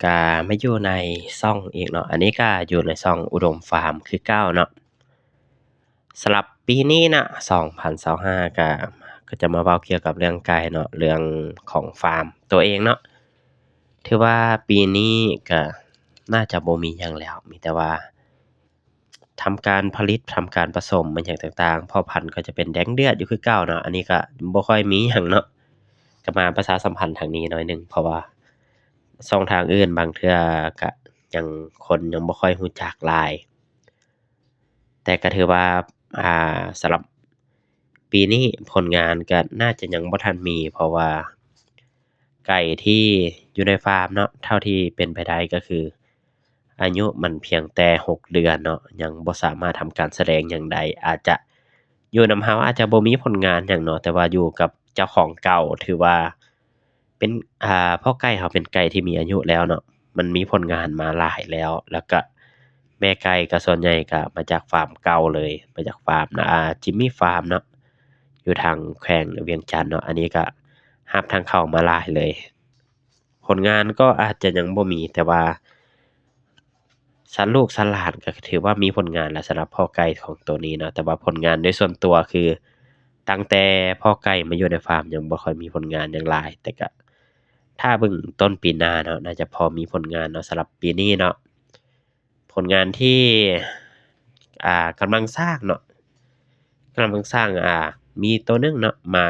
ก็มาอยู่ในช่องอีกเนาะอันนี้ก็อยู่ในช่องอุดมฟาร์มคือเก่าเนาะสำหรับปีนี้นะ2025ก็จะมาเว้าเกี่ยวกับเรื่องไก่เนาะเรื่องของฟาร์มตัวเองเนาะถือว่าปีนี้ก็น่าจะบ่มีหยังแล้วมีแต่ว่าทำการผลิตทำการผสมอิหยังต่างๆเพาะพันธุ์ก็จะเป็นแดงเดือดอยู่คือเก่าเนาะอันนี้ก็บ่ค่อยมีหยังเนาะก็มาประชาสัมพันธ์ทางนี้หน่อยหนึ่งเพราะว่าช่องทางอื่นบางเทื่อก็ยังคนยังบ่ค่อยรู้จักหลายแต่ก็ถือว่าสำหรับปีนี้ผลงานก็น่าจะยังบ่ทันมีเพราะว่าไก่ที่อยู่ในฟาร์มเนาะเท่าที่เป็นไปได้ก็คืออายุมันเพียงแต่6เดือนเนาะยังบ่สามารถทำการแสดงหยังได้อาจจะอยู่นำเราอาจจะบ่มีผลงานหยังเนาะแต่ว่าอยู่กับเจ้าของเก่าถือว่าเป็นเพราะไก่เราเป็นไก่ที่มีอายุแล้วเนาะมันมีผลงานมาหลายแล้วก็แม่ไก่ก็ส่วนใหญ่ก็มาจากฟาร์มเก่าเลยมาจากฟาร์มจิมมี่ฟาร์มเนาะอยู่ทางแขวงเวียงจันทน์เนาะอันนี้ก็รับทางเข้ามาหลายเลยผลงานก็อาจจะยังบ่มีแต่ว่าสันลูกสันหลานก็ถือว่ามีผลงานแล้วสำหรับพ่อไก่ของตัวนี้เนาะแต่ว่าผลงานโดยส่วนตัวคือตั้งแต่พ่อไก่มาอยู่ในฟาร์มยังบ่ค่อยมีผลงานหยังหลายแต่ก็ถ้าเบิ่งต้นปีหน้าเนาะน่าจะพอมีผลงานเนาะสำหรับปีนี้เนาะผลงานที่กำลังสร้างเนาะกำลังสร้างมีตัวหนึ่งเนาะมา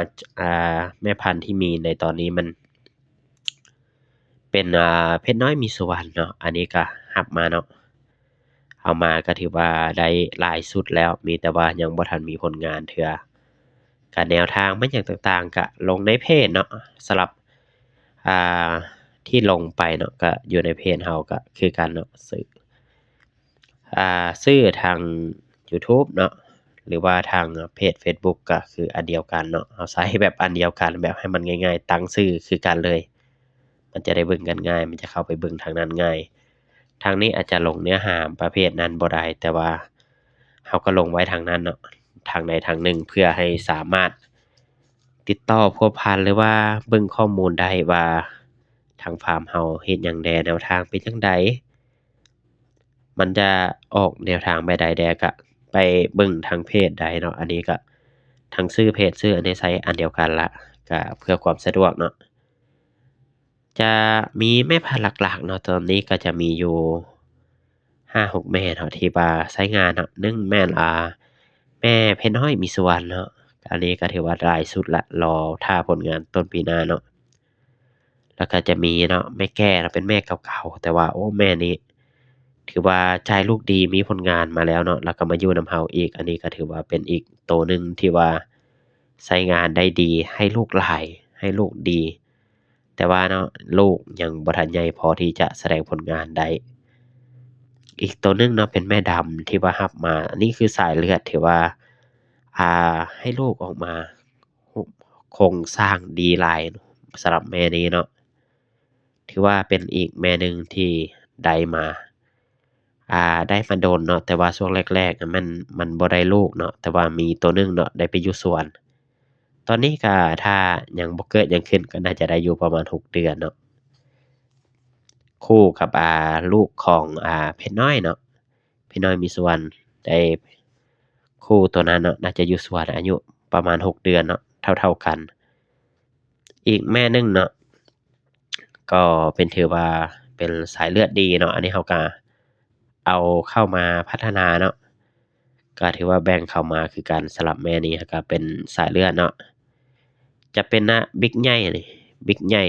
แม่พันธุ์ที่มีในตอนนี้มันเป็นเพชรน้อยมีสุวรรณเนาะอันนี้ก็รับมาเนาะเอามาก็ถือว่าได้หลายสุดแล้วมีแต่ว่ายังบ่ทันมีผลงานเทื่อก็แนวทางมันหยังต่างๆก็ลงในเพจเนาะสำหรับอ่าที่ลงไปเนาะก็อยู่ในเพจเราก็คือกันเนาะซื้อทางยูทูบเนาะหรือว่าทางเพจเฟซบุ๊กก็คืออันเดียวกันเนาะเราใช้แบบอันเดียวกันแบบให้มันง่ายๆตั้งชื่อคือกันเลยมันจะได้เบิ่งกันง่ายมันจะเข้าไปเบิ่งทางนั้นง่ายทางนี้อาจจะลงเนื้อหาประเภทนั้นบ่ได้แต่ว่าเราก็ลงไว้ทางนั้นเนาะทางใดทางหนึ่งเพื่อให้สามารถติดต่อพัวพันหรือว่าเบิ่งข้อมูลได้ว่าทางฟาร์มเราเฮ็ดหยังแหน่แนวทางเป็นจั่งใดมันจะออกแนวทางไปใดแด่ก็ไปเบิ่งทางเพจใดเนาะอันนี้ก็ทั้งชื่อเพจชื่ออันนี้ใช้อันเดียวกันแล้วก็เพื่อความสะดวกเนาะจะมีแม่พันธุ์หลักๆเนาะตอนนี้ก็จะมีอยู่5-6แม่เนาะที่ว่าใช้งานเนาะ1แม่นแม่เพชรน้อยมีสุวรรณเนาะอันนี้ก็ถือว่าหลายสุดแล้วรอท่าผลงานต้นปีหน้าเนาะแล้วก็จะมีเนาะแม่แก้เนาะเป็นแม่เก่าๆแต่ว่าโอ้แม่นี้ถือว่าจ่ายลูกดีมีผลงานมาแล้วเนาะแล้วก็มาอยู่นำเราอีกอันนี้ก็ถือว่าเป็นอีกตัวหนึ่งที่ว่าใช้งานได้ดีให้ลูกหลายให้ลูกดีแต่ว่าเนาะลูกยังบ่ทันใหญ่พอที่จะแสดงผลงานได้อีกตัวหนึ่งเนาะเป็นแม่ดำที่ว่ารับมาอันนี้คือสายเลือดที่ว่าให้ลูกออกมาโโครงสร้างดีหลายสำหรับแม่นี้เนาะถือว่าเป็นอีกแม่หนึ่งที่ได้มาได้มาโดนเนาะแต่ว่าช่วงแรกๆอะมันบ่ได้ลูกเนาะแต่ว่ามีตัวหนึ่งเนาะได้ไปอยู่สวนตอนนี้ก็ถ้ายังบ่เกิดหยังขึ้นก็น่าจะได้อยู่ประมาณ6เดือนเนาะคู่กับลูกของเพชรน้อยเนาะเพชรน้อยมีสุวรรณได้คู่ตัวนั้นเนาะน่าจะอยู่สวนอายุประมาณ6เดือนเนาะเท่าๆกันอีกแม่หนึ่งเนาะก็เป็นถือว่าเป็นสายเลือดดีเนาะอันนี้เราก็เอาเข้ามาพัฒนาเนาะก็ถือว่าแบ่งเข้ามาคือกันสำหรับแม่นี้ก็เป็นสายเลือดเนาะจะเป็นบิ๊กใหญ่นี่บิ๊กใหญ่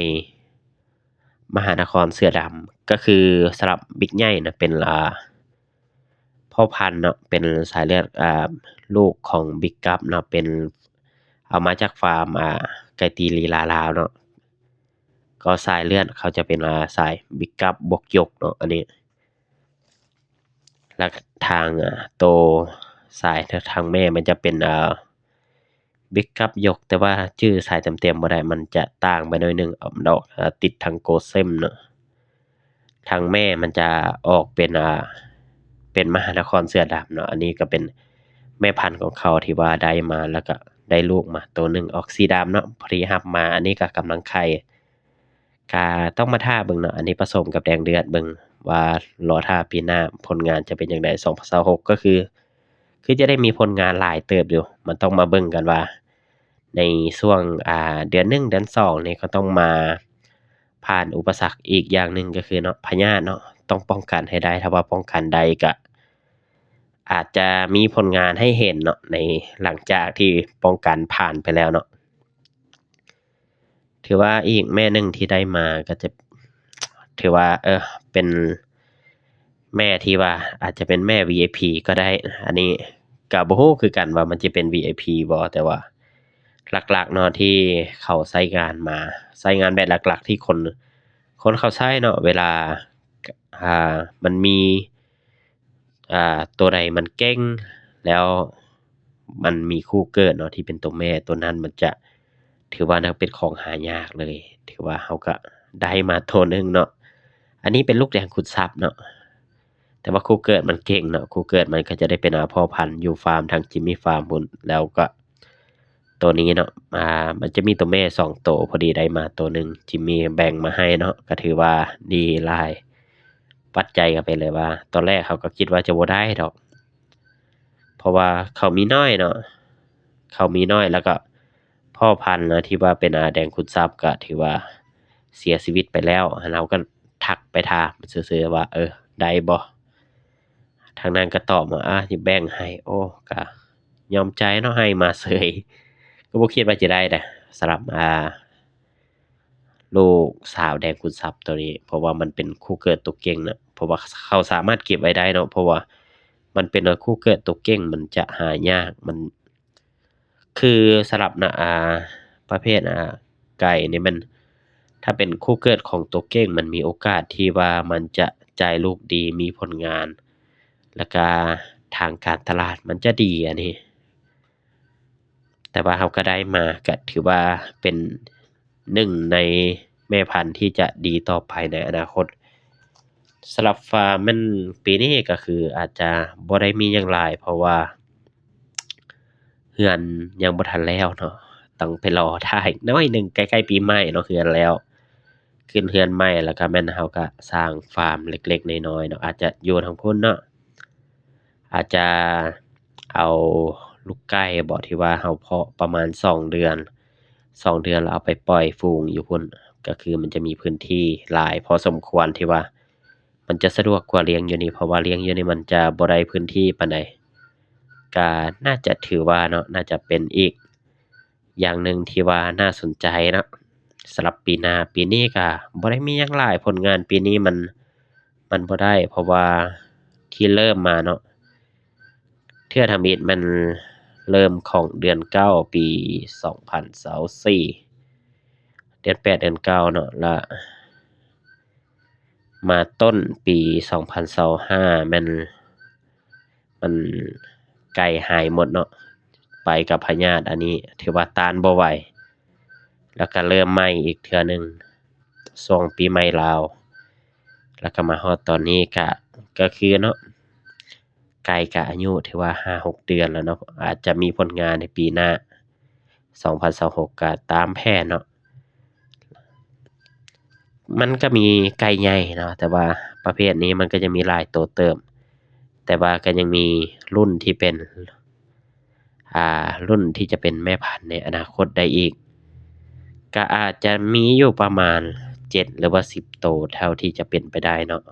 มหานครเสือดำก็คือสำหรับบิ๊กใหญ่น่ะเป็นพ่อพันธุ์เนาะเป็นสายเลือดลูกของบิ๊กกัปเนาะเป็นเอามาจากฟาร์มไก่ตีลีลาลาวเนาะก็สายเลือดเขาจะเป็นสายบิ๊กกัปบวกหยกเนาะอันนี้แล้วทางตัวสายทางแม่มันจะเป็นบิ๊กกัปหยกแต่ว่าชื่อสายเต็มๆบ่ได้มันจะต่างไปหน่อยหนึ่งดอกติดทางโกเซมเนาะทางแม่มันจะออกเป็นมหานครเสือดำเนาะอันนี้ก็เป็นแม่พันธุ์ของเขาที่ว่าได้มาแล้วก็ได้ลูกมาตัวหนึ่งออกสีดำเนาะพอดีรับมาอันนี้ก็กำลังไข่ ก็ต้องมาท่าเบิ่งเนาะอันนี้ผสมกับแดงเดือดเบิ่งว่ารอท่าปีหน้าผลงานจะเป็นจั่งใด2026ก็คือจะได้มีผลงานหลายเติบอยู่มันต้องมาเบิ่งกันว่าในช่วงเดือน1เดือน2นี่ก็ต้องมาผ่านอุปสรรคอีกอย่างหนึ่งก็คือเนาะพยาธิเนาะต้องป้องกันให้ได้ถ้าว่าป้องกันได้ก็อาจจะมีผลงานให้เห็นเนาะในหลังจากที่ป้องกันผ่านไปแล้วเนาะ ถือว่าอีกแม่หนึ่งที่ได้มาก็จะถือว่าเป็นแม่ที่ว่าอาจจะเป็นแม่ VIP ก็ได้อันนี้ก็บ่ฮู้คือกันว่ามันจะเป็น VIP บ่แต่ว่าหลักๆเนาะที่เขาใช้งานมาใช้งานแบบหลักๆที่คนเขาใช้เนาะเวลากมันมีตัวใดมันเก่งแล้วมันมีคู่เกิดเนาะที่เป็นตัวแม่ตัวนั้นมันจะถือว่านับเป็นของหายากเลยถือว่าเราก็ได้มาตัวหนึ่งเนาะอันนี้เป็นลูกแดงขุนทรัพย์เนาะแต่ว่าคู่เกิดมันเก่งเนาะคู่เกิดมันก็จะได้เป็นพ่อพันธุ์อยู่ฟาร์มทางจิมมี่ฟาร์มพุ่นแล้วก็ตัวนี้เนาะมันจะมีตัวแม่2ตัวพอดีได้มาตัวหนึ่งจิมมี่แบ่งมาให้เนาะก็ถือว่าดีหลายวัดใจกันไปเลยว่าตอนแรกเขาก็คิดว่าจะบ่ได้ดอกเพราะว่าเขามีน้อยเนาะเขามีน้อยแล้วก็พ่อพันธุ์นะที่ว่าเป็นแดงขุนทรัพย์ก็ถือว่าเสียชีวิตไปแล้วเราก็ทักไปถามซื่อๆว่าได้บ่ทางนั้นก็ตอบมาสิแบ่งให้โอ้ก็ยอมใจเนาะให้มาเฉยก็บ่คิดว่าจะได้นะสำหรับลูกสาวแดงขุนทรัพย์ตัวนี้เพราะว่ามันเป็นคู่เกิดตัวเก่งนะเพราะว่าเขาสามารถเก็บไว้ได้เนาะเพราะว่ามันเป็นคู่เกิดตัวเก่งมันจะหายากมันคือสำหรับประเภทไก่นี่มันถ้าเป็นคู่เกิดของตัวเก้งมันมีโอกาสที่ว่ามันจะจ่ายลูกดีมีผลงานแล้วก็ทางการตลาดมันจะดีอันนี้แต่ว่าเราก็ได้มาก็ถือว่าเป็นหนึ่งในแม่พันธุ์ที่จะดีต่อไปในอนาคตสำหรับฟาร์มมันปีนี้ก็คืออาจจะบ่ได้มีหยังหลายเพราะว่าเรือนยังบ่ทันแล้วเนาะต้องไปรอท่าอีกน้อยหนึ่งใกล้ๆปีใหม่เนาะเรือนแล้วขึ้นเรือนใหม่แล้วก็แม่นเราก็สร้างฟาร์มเล็กๆน้อยๆเนาะอาจจะอยู่ทางพุ่นเนาะอาจจะเอาลูกไก่บ่ที่ว่าเราเพาะประมาณ2 เดือนแล้วเอาไปปล่อยฝูงอยู่พุ่นก็คือมันจะมีพื้นที่หลายพอสมควรที่ว่ามันจะสะดวกกว่าเลี้ยงอยู่นี่เพราะว่าเลี้ยงอยู่นี่มันจะบ่ได้พื้นที่ปานใดก็น่าจะถือว่าเนาะน่าจะเป็นอีกอย่างหนึ่งที่ว่าน่าสนใจเนาะสำหรับปีหน้าปีนี้ก็บ่ได้มีหยังหลายผลงานปีนี้มันบ่ได้เพราะว่าที่เริ่มมาเนาะเทื่อทำอิฐมันเริ่มของเดือน9ปี2024เดือน8เดือน9เนาะแล้วมาต้นปี2025มันไก่หายหมดเนาะไปกับพยาธิอันนี้ถือว่าต้านบ่ไหวแล้วก็เริ่มใหม่อีกเทื่อหนึ่งช่วงปีใหม่ลาวแล้วก็มาฮอดตอนนี้ก็คือเนาะไก่ก็อายุถือว่า5-6 เดือนแล้วเนาะอาจจะมีผลงานในปีหน้า2026ก็ตามแผนเนาะมันก็มีไก่ใหญ่เนาะแต่ว่าประเภทนี้มันก็จะมีหลายตัวเติบแต่ว่าก็ยังมีรุ่นที่เป็นรุ่นที่จะเป็นแม่พันธุ์ในอนาคตได้อีกก็อาจจะมีอยู่ประมาณ7หรือว่า10ตัวเท่าที่จะเป็นไปได้เนาะ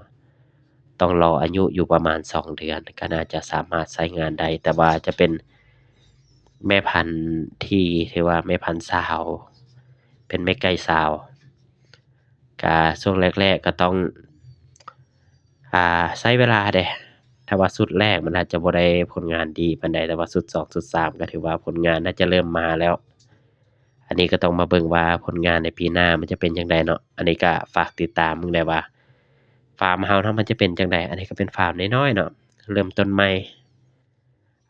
ต้องรออายุอยู่ประมาณ2เดือนก็น่าจะสามารถใช้งานได้แต่ว่าจะเป็นแม่พันธุ์ที่ถือว่าแม่พันธุ์สาวเป็นแม่ไก่สาวก็ช่วงแรกๆก็ต้องใช้เวลาเดะถ้าว่าชุดแรกมันอาจจะบ่ได้ผลงานดีปานใดแต่ว่าชุด2ชุด3ก็ถือว่าผลงานน่าจะเริ่มมาแล้วอันนี้ก็ต้องมาเบิ่งว่าผลงานในปีหน้ามันจะเป็นจั่งใดเนาะอันนี้ก็ฝากติดตามเบิ่งได้ว่าฟาร์มเราเนาะมันจะเป็นจั่งใดอันนี้ก็เป็นฟาร์มน้อยๆเนาะเริ่มต้นใหม่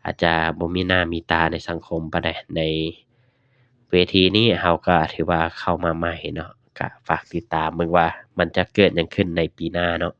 อาจจะบ่มีหน้ามีตาในสังคมปานใดในเวทีนี้เราก็ถือว่าเข้ามาใหม่เนาะก็ฝากติดตามเบิ่งว่ามันจะเกิดหยังขึ้นในปีหน้าเนาะ